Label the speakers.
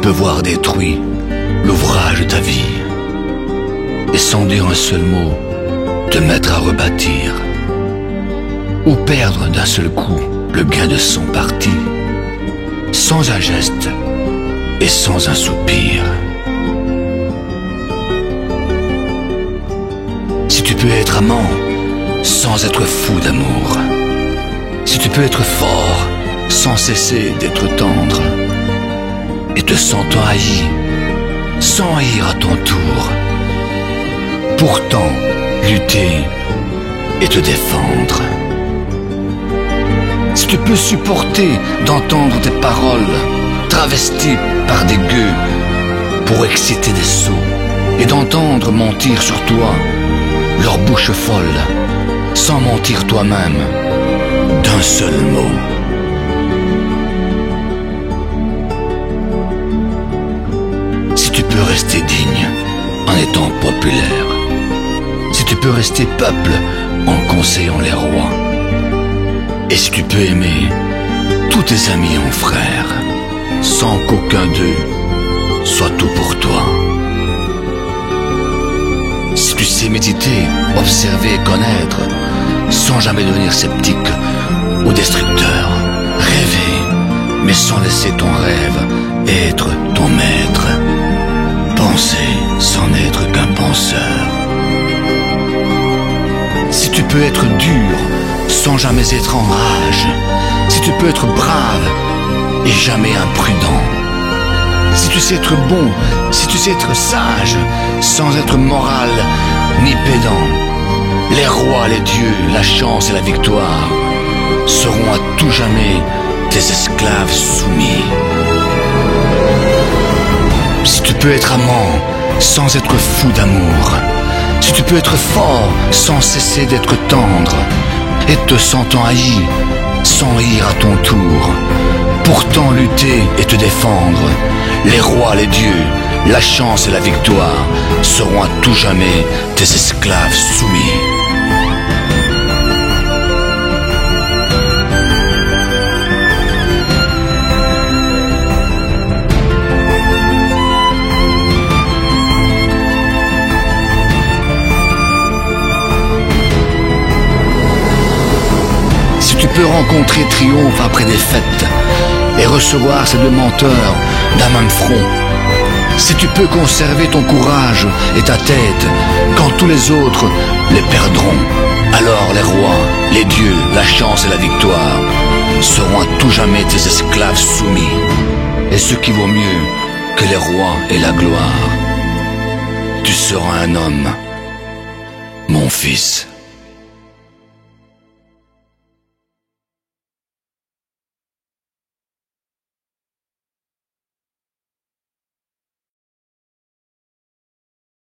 Speaker 1: peux voir détruit l'ouvrage de ta vie et sans dire un seul mot te mettre à rebâtir, ou perdre d'un seul coup le gain de son parti, sans un geste et sans un soupir. Si tu peux être amant sans être fou d'amour, si tu peux être fort sans cesser d'être tendre, et te sentant haï sans haïr à ton tour, pourtant lutter et te défendre. Si tu peux supporter d'entendre tes paroles travesties par des gueux pour exciter des sots, et d'entendre mentir sur toi leur bouche folle, sans mentir toi-même d'un seul mot. Si tu peux rester digne en étant populaire, si tu peux rester peuple en conseillant les rois, et si tu peux aimer tous tes amis en frères, sans qu'aucun d'eux soit tout pour toi. Si tu sais méditer, observer et connaître, sans jamais devenir sceptique ou destructeur, rêver, mais sans laisser ton rêve être ton maître, penser sans n'être qu'un penseur. Si tu peux être dur sans jamais être en rage, si tu peux être brave et jamais imprudent, si tu sais être bon, si tu sais être sage sans être moral ni pédant, les rois, les dieux, la chance et la victoire seront à tout jamais tes esclaves soumis. Si tu peux être amant sans être fou d'amour, si tu peux être fort sans cesser d'être tendre, et te sentant haï sans haïr à ton tour, pourtant lutter et te défendre, les rois, les dieux, la chance et la victoire seront à tout jamais tes esclaves soumis. Si tu peux rencontrer triomphe après défaite et recevoir ces deux menteurs d'un même front, si tu peux conserver ton courage et ta tête quand tous les autres les perdront, alors les rois, les dieux, la chance et la victoire seront à tout jamais tes esclaves soumis. Et ce qui vaut mieux que les rois et la gloire, tu seras un homme, mon fils.